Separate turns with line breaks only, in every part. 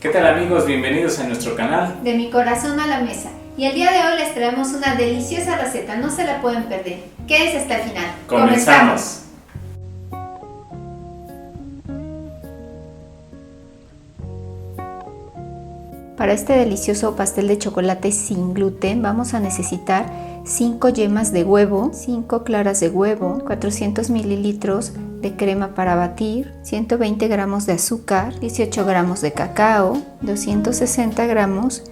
¿Qué tal amigos? Bienvenidos a nuestro canal
De mi corazón a la mesa. Y el día de hoy les traemos una deliciosa receta, no se la pueden perder. Quédense hasta el final.
¡Comenzamos!
Para este delicioso pastel de chocolate sin gluten vamos a necesitar 5 yemas de huevo, 5 claras de huevo, 400 mililitros de crema para batir, 120 gramos de azúcar, 18 gramos de cacao, 260 gramos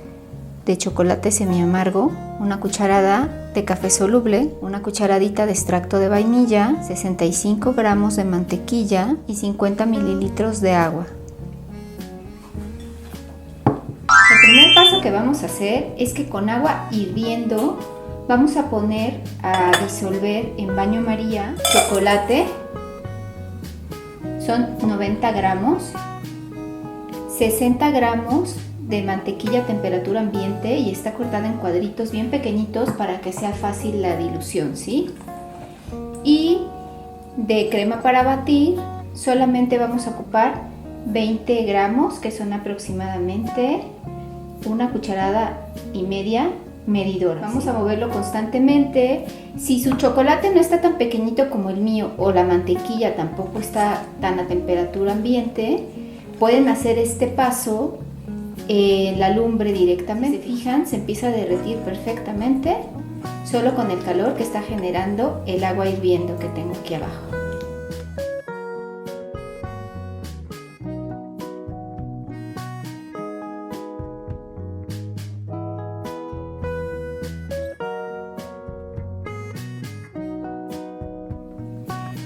de chocolate semiamargo, una cucharada de café soluble, una cucharadita de extracto de vainilla, 65 gramos de mantequilla y 50 mililitros de agua. El primer paso que vamos a hacer es que con agua hirviendo vamos a poner a disolver en baño María chocolate, son 90 gramos, 60 gramos de mantequilla a temperatura ambiente y está cortada en cuadritos bien pequeñitos para que sea fácil la dilución, ¿sí? Y de crema para batir solamente vamos a ocupar 20 gramos, que son aproximadamente una cucharada y media medidora. Vamos a moverlo constantemente. Si su chocolate no está tan pequeñito como el mío o la mantequilla tampoco está tan a temperatura ambiente, pueden hacer este paso en la lumbre directamente. Se fijan, se empieza a derretir perfectamente solo con el calor que está generando el agua hirviendo que tengo aquí abajo.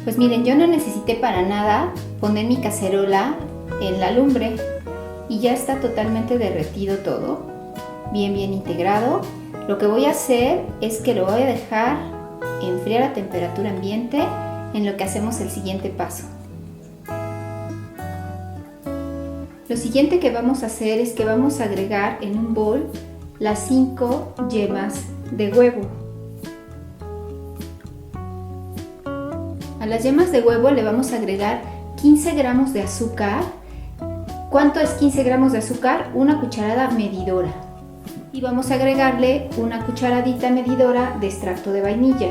Pues miren, yo no necesité para nada poner mi cacerola en la lumbre y ya está totalmente derretido todo, bien integrado. Lo que voy a hacer es que lo voy a dejar enfriar a temperatura ambiente en lo que hacemos el siguiente paso. Lo siguiente que vamos a hacer es que vamos a agregar en un bol las 5 yemas de huevo. A las yemas de huevo le vamos a agregar 15 gramos de azúcar. ¿Cuánto es 15 gramos de azúcar? Una cucharada medidora. Y vamos a agregarle una cucharadita medidora de extracto de vainilla.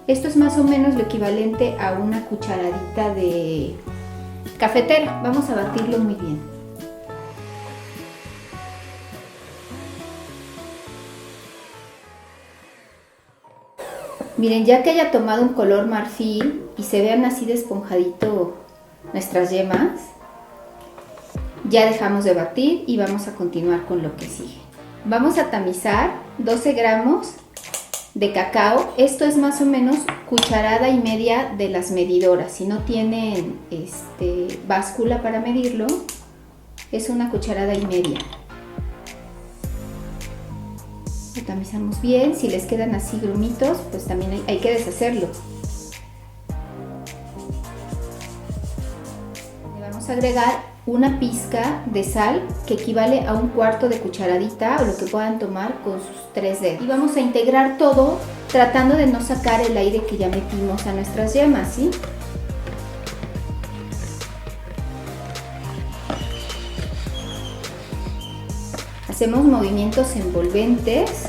Esto es más o menos lo equivalente a una cucharadita de cafetera. Vamos a batirlo muy bien. Miren, ya que haya tomado un color marfil y se vean así de esponjadito nuestras yemas, ya dejamos de batir y vamos a continuar con lo que sigue. Vamos a tamizar 12 gramos de cacao. Esto es más o menos cucharada y media de las medidoras. Si no tienen báscula para medirlo, es una cucharada y media. Lo tamizamos bien. Si les quedan así grumitos, pues también hay que deshacerlo. Le vamos a agregar una pizca de sal que equivale a un cuarto de cucharadita o lo que puedan tomar con sus 3 dedos. Y vamos a integrar todo tratando de no sacar el aire que ya metimos a nuestras yemas, ¿sí? Hacemos movimientos envolventes.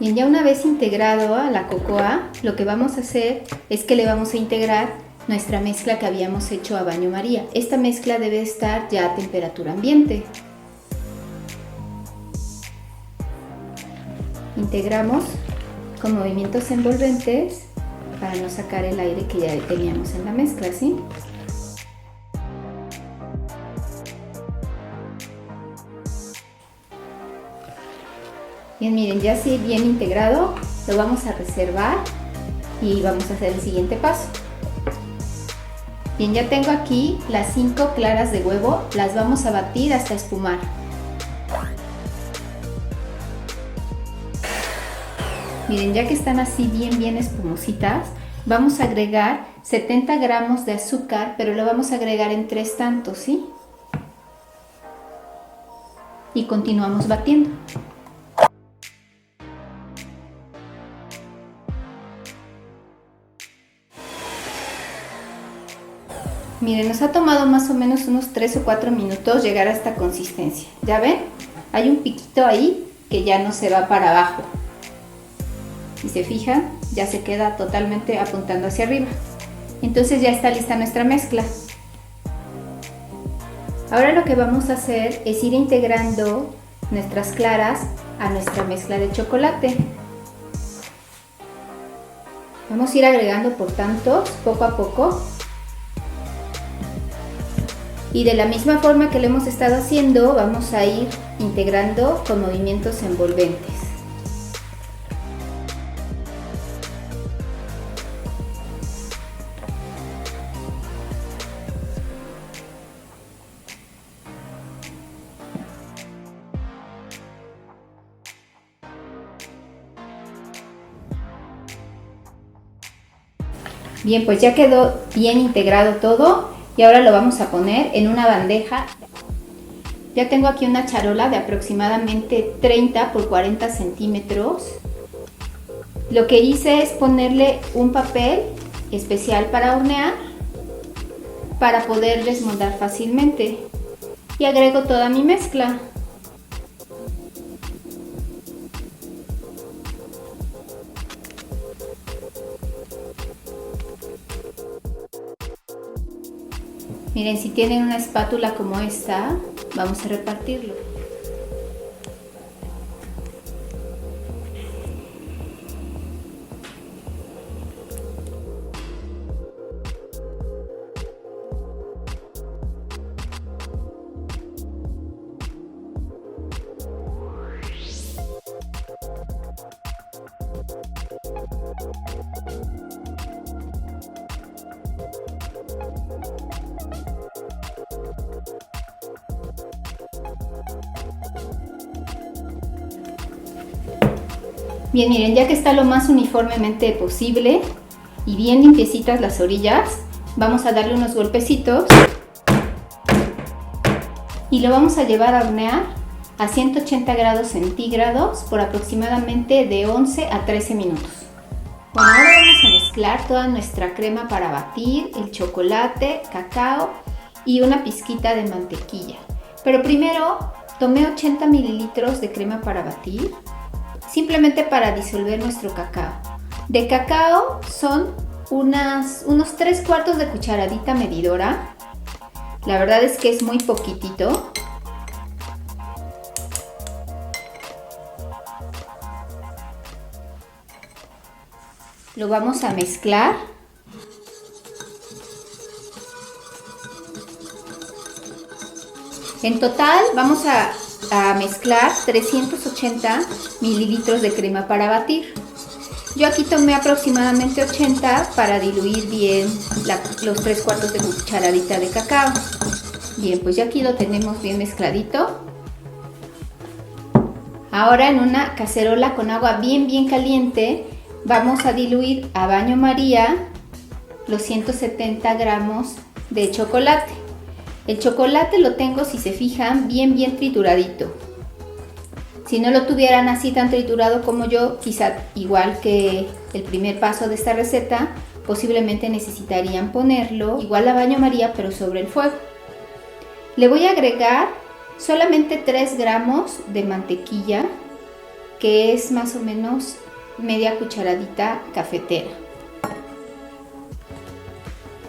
Bien, ya una vez integrado a la cocoa, lo que vamos a hacer es que le vamos a integrar nuestra mezcla que habíamos hecho a baño María. Esta mezcla debe estar ya a temperatura ambiente. Integramos con movimientos envolventes para no sacar el aire que ya teníamos en la mezcla, ¿sí? Bien, miren, ya así bien integrado, lo vamos a reservar y vamos a hacer el siguiente paso. Bien, ya tengo aquí las 5 claras de huevo, las vamos a batir hasta espumar. Miren, ya que están así bien espumositas, vamos a agregar 70 gramos de azúcar, pero lo vamos a agregar en 3 tantos, ¿sí? Y continuamos batiendo. Miren, nos ha tomado más o menos unos 3 o 4 minutos llegar a esta consistencia. ¿Ya ven? Hay un piquito ahí que ya no se va para abajo. Si se fijan, ya se queda totalmente apuntando hacia arriba. Entonces ya está lista nuestra mezcla. Ahora lo que vamos a hacer es ir integrando nuestras claras a nuestra mezcla de chocolate. Vamos a ir agregando por tantos, poco a poco. Y de la misma forma que lo hemos estado haciendo, vamos a ir integrando con movimientos envolventes. Bien, pues ya quedó bien integrado todo y ahora lo vamos a poner en una bandeja. Ya tengo aquí una charola de aproximadamente 30 por 40 centímetros. Lo que hice es ponerle un papel especial para hornear para poder desmoldar fácilmente y agrego toda mi mezcla. Miren, si tienen una espátula como esta, vamos a repartirlo. Bien, miren, ya que está lo más uniformemente posible y bien limpiecitas las orillas, vamos a darle unos golpecitos y lo vamos a llevar a hornear a 180 grados centígrados por aproximadamente de 11 a 13 minutos. Bueno, ahora vamos a mezclar toda nuestra crema para batir, el chocolate, cacao y una pizquita de mantequilla. Pero primero tomé 80 mililitros de crema para batir, simplemente para disolver nuestro cacao. De cacao son unos 3/4 de cucharadita medidora. La verdad es que es muy poquitito. Lo vamos a mezclar. En total vamos a mezclar 380 mililitros de crema para batir. Yo aquí tomé aproximadamente 80 para diluir bien los 3/4 de cucharadita de cacao. Bien, pues ya aquí lo tenemos bien mezcladito. Ahora en una cacerola con agua bien caliente vamos a diluir a baño María los 170 gramos de chocolate. El chocolate lo tengo, si se fijan, bien trituradito. Si no lo tuvieran así tan triturado como yo, quizá igual que el primer paso de esta receta, posiblemente necesitarían ponerlo igual a baño María, pero sobre el fuego. Le voy a agregar solamente 3 gramos de mantequilla, que es más o menos media cucharadita cafetera.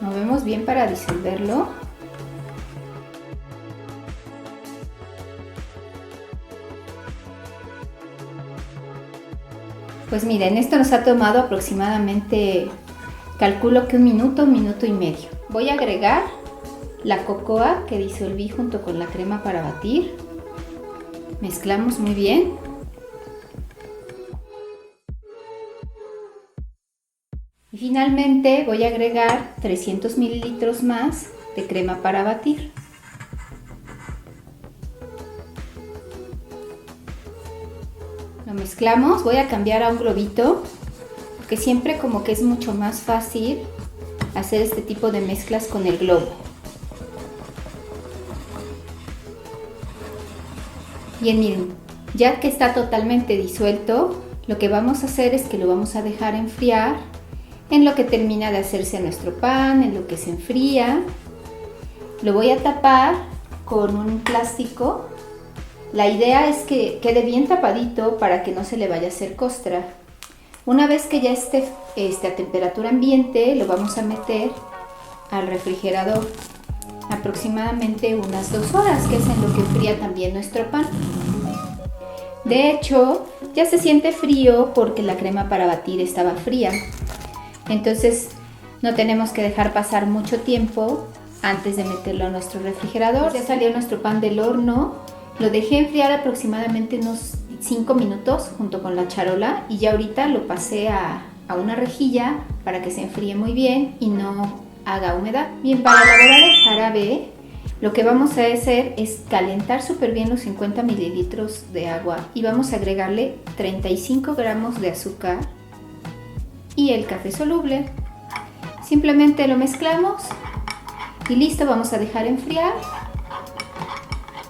Movemos bien para disolverlo. Pues miren, esto nos ha tomado aproximadamente, calculo que un minuto y medio. Voy a agregar la cocoa que disolví junto con la crema para batir. Mezclamos muy bien. Y finalmente voy a agregar 300 mililitros más de crema para batir. Lo mezclamos, voy a cambiar a un globito, porque siempre como que es mucho más fácil hacer este tipo de mezclas con el globo. Bien, miren, ya que está totalmente disuelto, lo que vamos a hacer es que lo vamos a dejar enfriar en lo que termina de hacerse nuestro pan, en lo que se enfría. Lo voy a tapar con un plástico. La idea es que quede bien tapadito para que no se le vaya a hacer costra. Una vez que ya esté a temperatura ambiente, lo vamos a meter al refrigerador aproximadamente unas 2 horas, que es en lo que enfría también nuestro pan. De hecho, ya se siente frío porque la crema para batir estaba fría. Entonces, no tenemos que dejar pasar mucho tiempo antes de meterlo a nuestro refrigerador. Ya salió nuestro pan del horno. Lo dejé enfriar aproximadamente unos 5 minutos junto con la charola y ya ahorita lo pasé a una rejilla para que se enfríe muy bien y no haga humedad. Bien, para elaborar el jarabe, lo que vamos a hacer es calentar súper bien los 50 mililitros de agua y vamos a agregarle 35 gramos de azúcar y el café soluble. Simplemente lo mezclamos y listo, vamos a dejar enfriar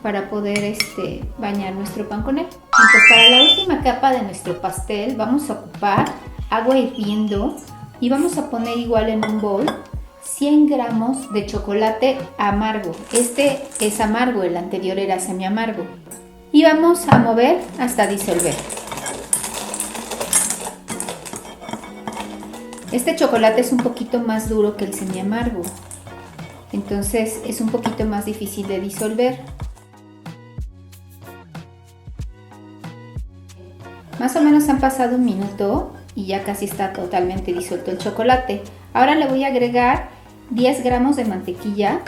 para poder bañar nuestro pan con él. Entonces, para la última capa de nuestro pastel vamos a ocupar agua hirviendo y vamos a poner igual en un bol 100 gramos de chocolate amargo. Este es amargo, el anterior era semi amargo. Y vamos a mover hasta disolver. Este chocolate es un poquito más duro que el semi amargo, entonces es un poquito más difícil de disolver. Más o menos han pasado un minuto y ya casi está totalmente disuelto el chocolate. Ahora le voy a agregar 10 gramos de mantequilla.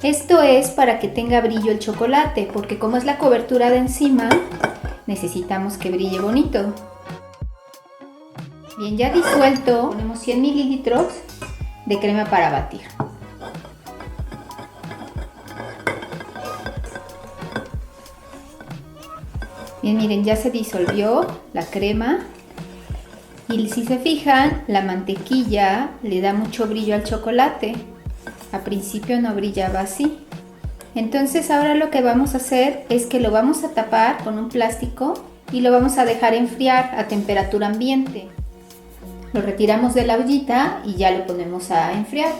Esto es para que tenga brillo el chocolate, porque como es la cobertura de encima, necesitamos que brille bonito. Bien, ya disuelto, ponemos 100 mililitros de crema para batir. Bien, miren, ya se disolvió la crema y si se fijan, la mantequilla le da mucho brillo al chocolate. Al principio no brillaba así. Entonces ahora lo que vamos a hacer es que lo vamos a tapar con un plástico y lo vamos a dejar enfriar a temperatura ambiente. Lo retiramos de la ollita y ya lo ponemos a enfriar.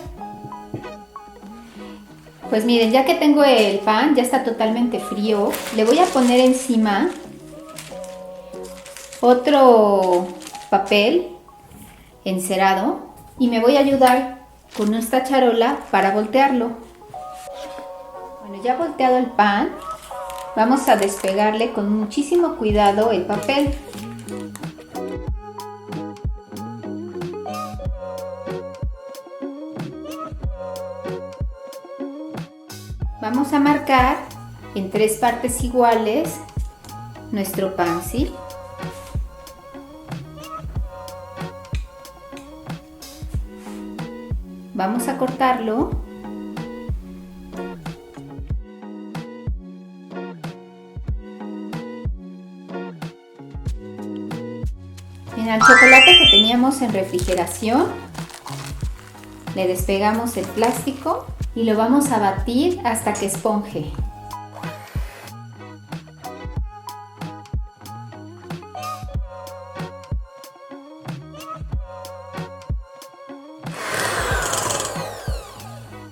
Pues miren, ya que tengo el pan, ya está totalmente frío, le voy a poner encima otro papel encerado y me voy a ayudar con esta charola para voltearlo. Bueno, ya volteado el pan, vamos a despegarle con muchísimo cuidado el papel. Vamos a marcar en 3 partes iguales nuestro pan, ¿sí? Vamos a cortarlo. Bien, al chocolate que teníamos en refrigeración, le despegamos el plástico y lo vamos a batir hasta que esponje.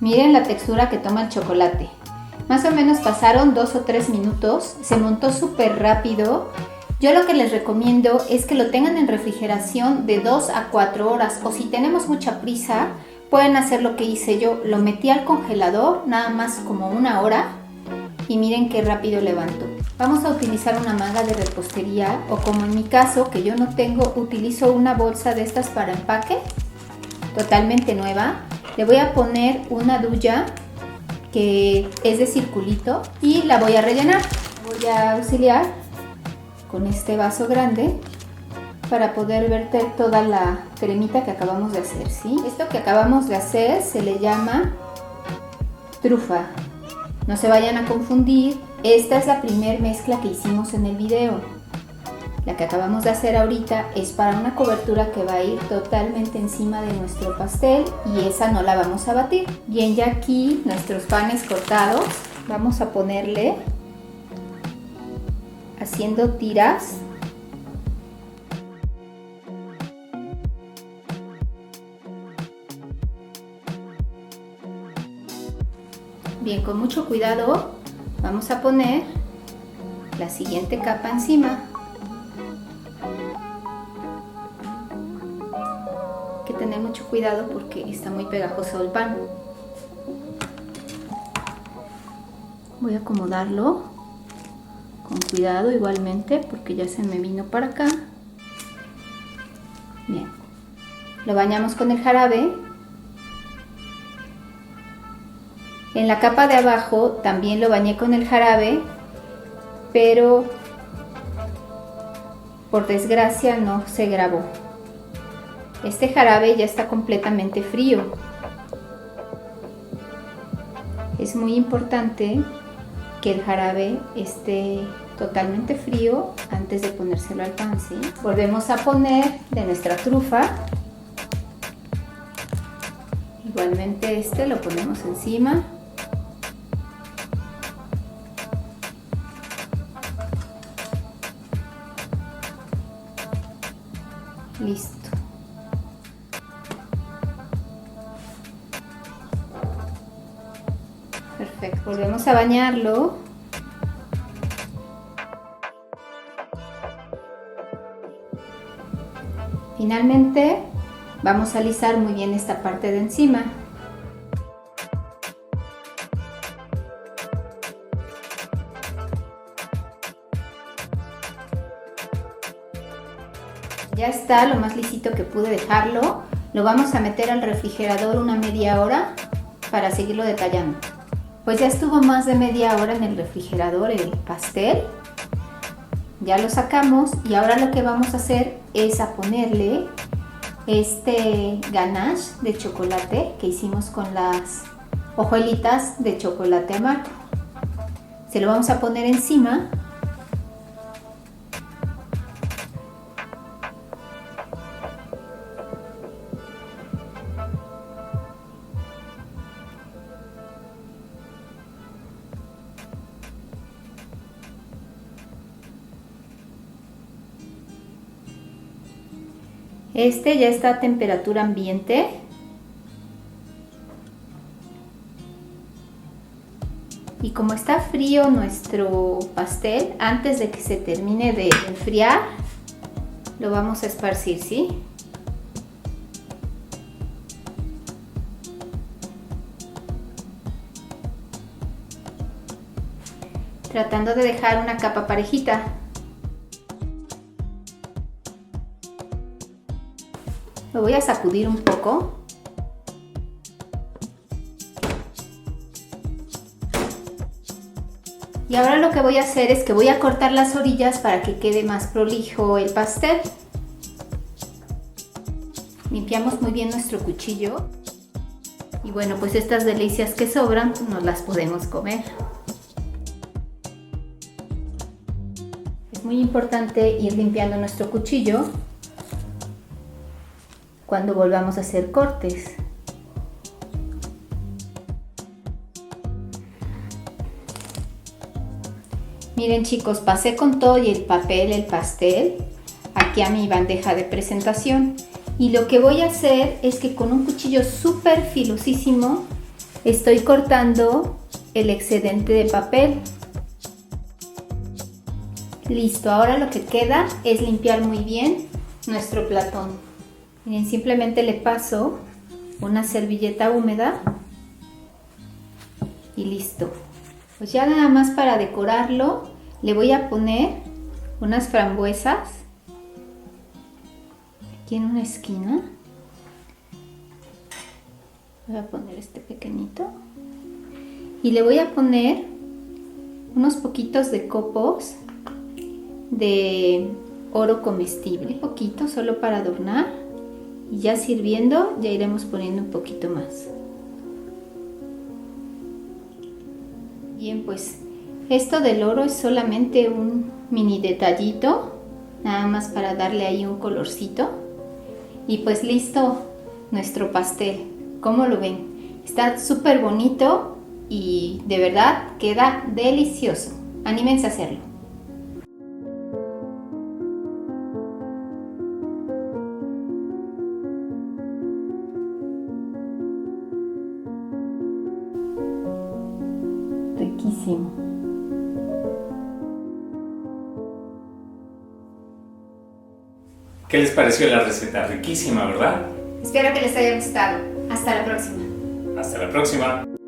Miren la textura que toma el chocolate. Más o menos pasaron 2 o 3 minutos, se montó súper rápido. Yo lo que les recomiendo es que lo tengan en refrigeración de 2 a 4 horas o si tenemos mucha prisa, pueden hacer lo que hice yo. Lo metí al congelador nada más como 1 hora y miren qué rápido levantó. Vamos a utilizar una manga de repostería o como en mi caso que yo no tengo, utilizo una bolsa de estas para empaque, totalmente nueva. Le voy a poner una duya que es de circulito y la voy a rellenar. Voy a auxiliar con este vaso grande para poder verter toda la cremita que acabamos de hacer, ¿sí? Esto que acabamos de hacer se le llama trufa. No se vayan a confundir, esta es la primer mezcla que hicimos en el video. La que acabamos de hacer ahorita es para una cobertura que va a ir totalmente encima de nuestro pastel y esa no la vamos a batir. Bien, ya aquí nuestros panes cortados, vamos a ponerle haciendo tiras. Bien, con mucho cuidado vamos a poner la siguiente capa encima. Hay que tener mucho cuidado porque está muy pegajoso el pan. Voy a acomodarlo con cuidado igualmente porque ya se me vino para acá. Bien, lo bañamos con el jarabe. En la capa de abajo también lo bañé con el jarabe, pero por desgracia no se grabó. Este jarabe ya está completamente frío. Es muy importante que el jarabe esté totalmente frío antes de ponérselo al pan, ¿sí? Volvemos a poner de nuestra trufa. Igualmente este lo ponemos encima. Listo. Perfecto. Volvemos a bañarlo. Finalmente vamos a alisar muy bien esta parte de encima. Ya está lo más lisito que pude dejarlo. Lo vamos a meter al refrigerador una media hora para seguirlo detallando. Pues ya estuvo más de media hora en el refrigerador el pastel. Ya lo sacamos y ahora lo que vamos a hacer es a ponerle este ganache de chocolate que hicimos con las hojuelitas de chocolate amargo. Se lo vamos a poner encima. Este ya está a temperatura ambiente. Y como está frío nuestro pastel, antes de que se termine de enfriar, lo vamos a esparcir, ¿sí? Tratando de dejar una capa parejita. Lo voy a sacudir un poco. Y ahora lo que voy a hacer es que voy a cortar las orillas para que quede más prolijo el pastel. Limpiamos muy bien nuestro cuchillo. Y bueno, pues estas delicias que sobran nos las podemos comer. Es muy importante ir limpiando nuestro cuchillo cuando volvamos a hacer cortes. Miren chicos, pasé con todo y el papel, el pastel, aquí a mi bandeja de presentación. Y lo que voy a hacer es que con un cuchillo súper filosísimo estoy cortando el excedente de papel. Listo, ahora lo que queda es limpiar muy bien nuestro platón. Miren, simplemente le paso una servilleta húmeda y listo. Pues ya nada más para decorarlo le voy a poner unas frambuesas aquí en una esquina. Voy a poner este pequeñito y le voy a poner unos poquitos de copos de oro comestible, un poquito solo para adornar. Y ya sirviendo, ya iremos poniendo un poquito más. Bien, pues esto del oro es solamente un mini detallito, nada más para darle ahí un colorcito. Y pues listo nuestro pastel. ¿Cómo lo ven? Está súper bonito y de verdad queda delicioso. Anímense a hacerlo. Riquísimo.
¿Qué les pareció la receta? Riquísima, ¿verdad?
Espero que les haya gustado. Hasta la próxima.
Hasta la próxima.